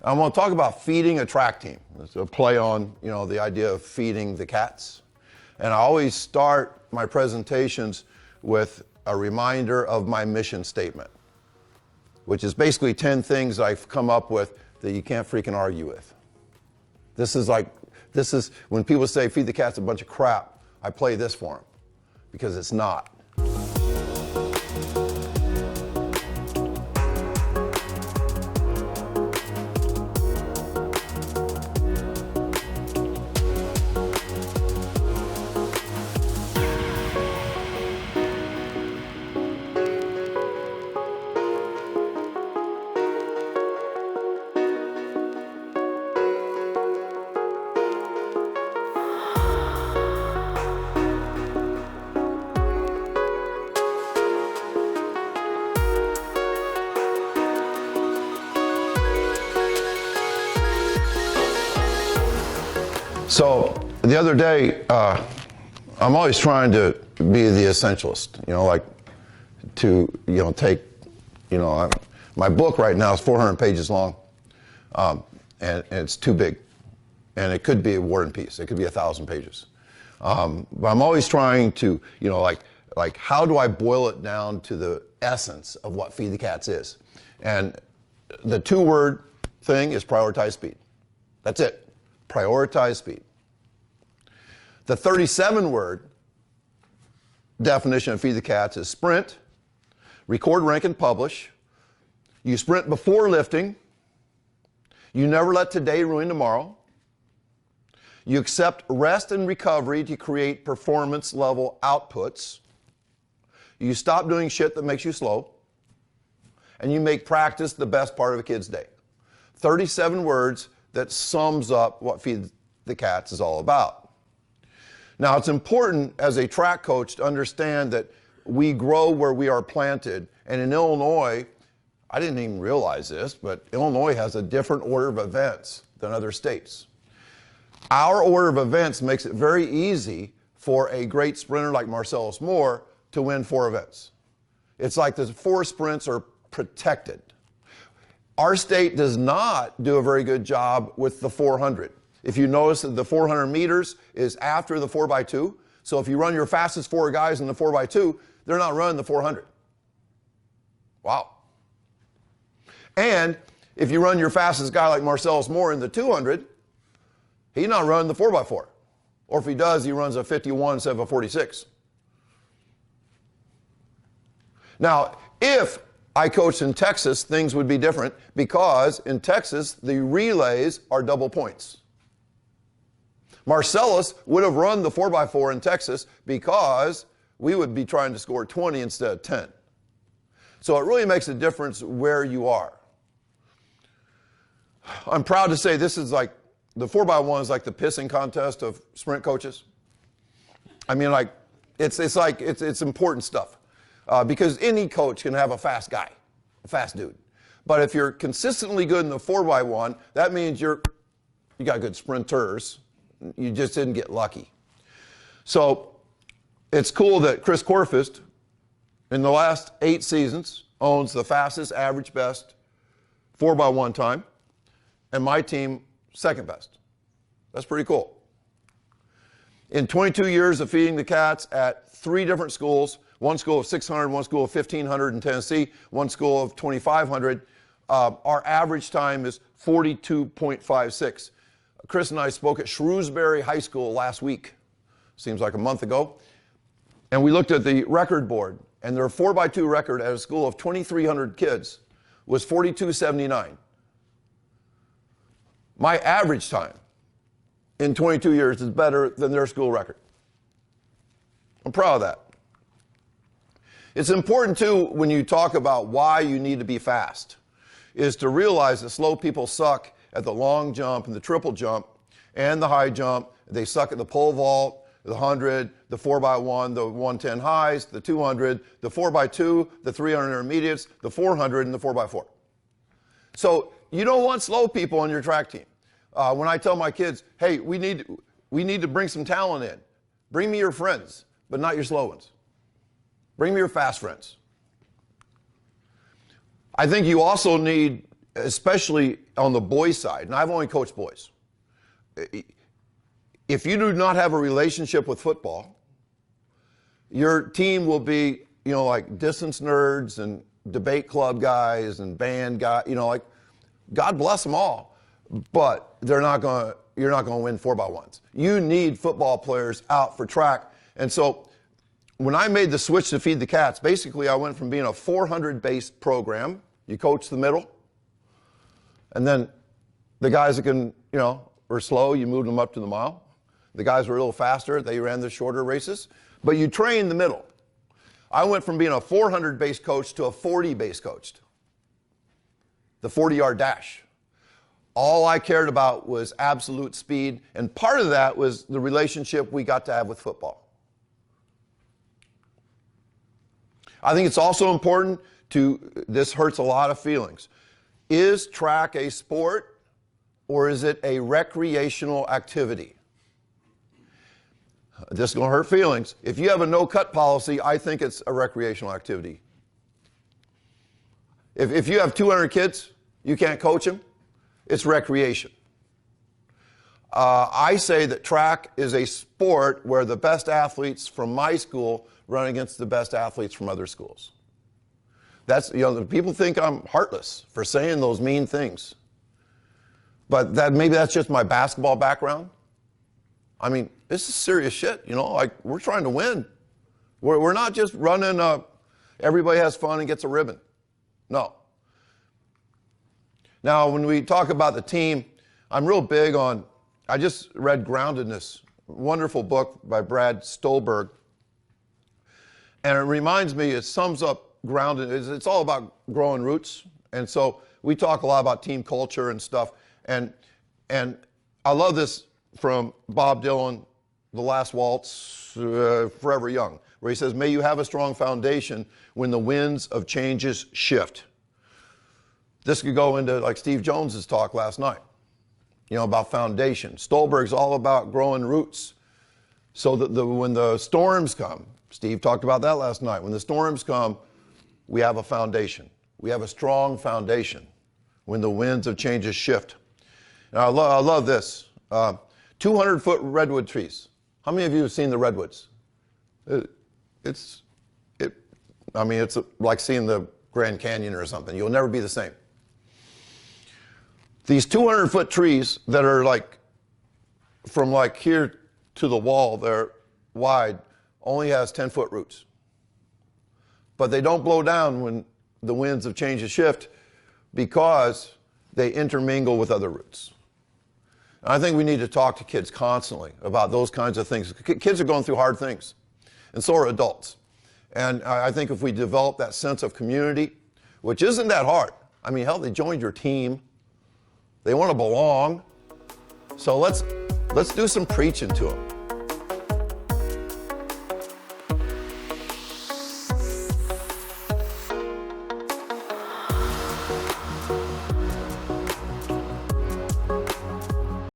I'm going to talk about feeding a track team. It's a play on, the idea of feeding the cats. And I always start my presentations with a reminder of my mission statement, which is basically 10 things I've come up with that you can't freaking argue with. This is when people say feed the cats a bunch of crap, I play this for them because it's not. So the other day, I'm always trying to be the essentialist, take, my book right now is 400 pages long, and it's too big, and it could be a War and Peace. It could be 1,000 pages. But I'm always trying to, like how do I boil it down to the essence of what Feed the Cats is? And the 2-word thing is prioritize speed. That's it. Prioritize speed. The 37-word definition of Feed the Cats is sprint, record, rank, and publish. You sprint before lifting. You never let today ruin tomorrow. You accept rest and recovery to create performance level outputs. You stop doing shit that makes you slow. And you make practice the best part of a kid's day. 37 words that sums up what Feed the Cats is all about. Now, it's important as a track coach to understand that we grow where we are planted. And in Illinois, I didn't even realize this, but Illinois has a different order of events than other states. Our order of events makes it very easy for a great sprinter like Marcellus Moore to win 4 events. It's like the 4 sprints are protected. Our state does not do a very good job with the 400. If you notice that the 400 meters is after the 4x2, so if you run your fastest 4 guys in the 4x2, they're not running the 400. Wow. And if you run your fastest guy like Marcellus Moore in the 200, he's not running the 4x4. Or if he does, he runs a 51 instead of a 46. Now, if I coached in Texas, things would be different because in Texas, the relays are double points. Marcellus would have run the 4x4 in Texas because we would be trying to score 20 instead of 10. So it really makes a difference where you are. I'm proud to say this is like, the 4x1 is like the pissing contest of sprint coaches. I mean, like, it's important stuff. Because any coach can have a fast guy, a fast dude. But if you're consistently good in the 4x1, that means you got good sprinters. You just didn't get lucky. So it's cool that Chris Corfist, in the last 8 seasons, owns the fastest, average best 4x1 time, and my team, second best. That's pretty cool. In 22 years of feeding the cats at 3 different schools, one school of 600, one school of 1,500 in Tennessee, one school of 2,500. Our average time is 42.56. Chris and I spoke at Shrewsbury High School last week, seems like a month ago, and we looked at the record board, and their 4x2 record at a school of 2,300 kids was 42.79. My average time in 22 years is better than their school record. I'm proud of that. It's important too, when you talk about why you need to be fast, is to realize that slow people suck at the long jump and the triple jump and the high jump. They suck at the pole vault, the 100, the 4x1, the 110 highs, the 200, the 4x2, the 300 intermediates, the 400, and the 4x4. So you don't want slow people on your track team. When I tell my kids, hey, we need to bring some talent in. Bring me your friends, but not your slow ones. Bring me your fast friends. I think you also need especially on the boys' side, and I've only coached boys. If you do not have a relationship with football, your team will be, like distance nerds and debate club guys and band guys, like God bless them all, but you're not going to win 4x1s. You need football players out for track. And so when I made the switch to Feed the Cats, basically I went from being a 400-based program, you coach the middle, and then the guys that can, are slow, you moved them up to the mile. The guys were a little faster, they ran the shorter races, but you train the middle. I went from being a 400-based coach to a 40-based coach. The 40-yard dash. All I cared about was absolute speed, and part of that was the relationship we got to have with football. I think it's also important this hurts a lot of feelings. Is track a sport or is it a recreational activity? This is going to hurt feelings. If you have a no-cut policy, I think it's a recreational activity. If you have 200 kids, you can't coach them, it's recreation. I say that track is a sport where the best athletes from my school run against the best athletes from other schools. That's, people think I'm heartless for saying those mean things. But maybe that's just my basketball background. I mean, this is serious shit, like we're trying to win. We're not just running everybody has fun and gets a ribbon. No. Now, when we talk about the team, I'm real big on, I just read Groundedness, wonderful book by Brad Stolberg. And it reminds me, it sums up grounded, it's all about growing roots. And so we talk a lot about team culture and stuff. And I love this from Bob Dylan, The Last Waltz, Forever Young, where he says, may you have a strong foundation when the winds of changes shift. This could go into like Steve Jones's talk last night, about foundation. Stolberg's all about growing roots. So that when the storms come, Steve talked about that last night. When the storms come, we have a foundation. We have a strong foundation when the winds of changes shift. And I love this. 200-foot redwood trees. How many of you have seen the redwoods? It's like seeing the Grand Canyon or something. You'll never be the same. These 200-foot trees that are from here to the wall, they're wide, only has 10-foot roots. But they don't blow down when the winds of change and shift because they intermingle with other roots. And I think we need to talk to kids constantly about those kinds of things. Kids are going through hard things, and so are adults. And I think if we develop that sense of community, which isn't that hard. I mean, hell, they joined your team. They want to belong. So let's do some preaching to them.